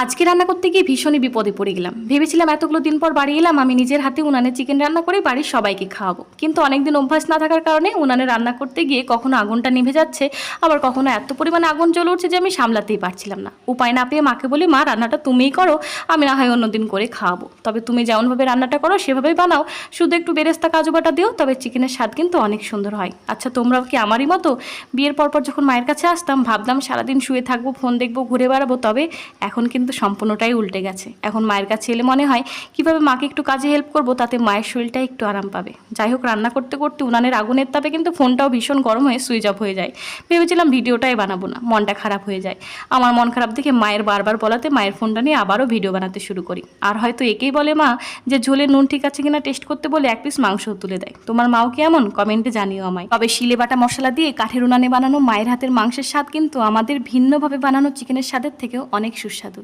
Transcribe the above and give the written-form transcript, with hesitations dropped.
আজকে রান্না করতে গিয়ে ভীষণই বিপদে পড়ে গেলাম। ভেবেছিলাম এতগুলো দিন পর বাড়ি এলাম, আমি নিজের হাতে উনানে চিকেন রান্না করে বাড়ির সবাইকে খাওয়াবো। কিন্তু অনেকদিন অভ্যাস না থাকার কারণে উনানে রান্না করতে গিয়ে কখনো আগুনটা নিভে যাচ্ছে, আবার কখনো এত পরিমাণে আগুন জ্বলে উঠছে যে আমি সামলাতেই পারছিলাম না। উপায় না পেয়ে মাকে বলি, মা রান্নাটা তুমিই করো, আমি না হয় অন্যদিন করে খাওয়াবো। তবে তুমি যেমনভাবে রান্নাটা করো সেভাবেই বানাও, শুধু একটু বেরেস্তা কাজু বাটা দিও, তবে চিকেনের স্বাদ কিন্তু অনেক সুন্দর হয়। আচ্ছা, তোমরাও কি আমারই মতো বিয়ের পরপর যখন মায়ের কাছে আসতাম ভাবতাম সারাদিন শুয়ে থাকবো, ফোন দেখবো, ঘুরে বেড়াবো? তবে এখন কিন্তু সম্পূর্ণটাই উল্টে গেছে। এখন মায়ের কাছে এলে মনে হয় কিভাবে মাকে একটু কাজে হেল্প করবো, তাতে মায়ের শরীরটা একটু আরাম পাবে। যাই হোক, রান্না করতে করতে উনানের আগুনের তাপে কিন্তু ফোনটাও ভীষণ গরম হয়ে সুইচ অফ হয়ে যায়। ভেবেছিলাম ভিডিওটাই বানাবো না, মনটা খারাপ হয়ে যায়। আমার মন খারাপ দেখে মায়ের বারবার বলাতে মায়ের ফোনটা নিয়ে আবারও ভিডিও বানাতে শুরু করি। আর হয়তো একেই বলে মা যে ঝোলে নুন ঠিক আছে কিনা টেস্ট করতে বলে এক পিস মাংসও তুলে দেয়। তোমার মাও কি এমন? কমেন্টে জানিও আমায়। তবে শিলে বাটা মশলা দিয়ে কাঠের উনানে বানানো মায়ের হাতের মাংসের স্বাদ কিন্তু আমাদের ভিন্নভাবে বানানো চিকেনের স্বাদের থেকেও অনেক সুস্বাদু।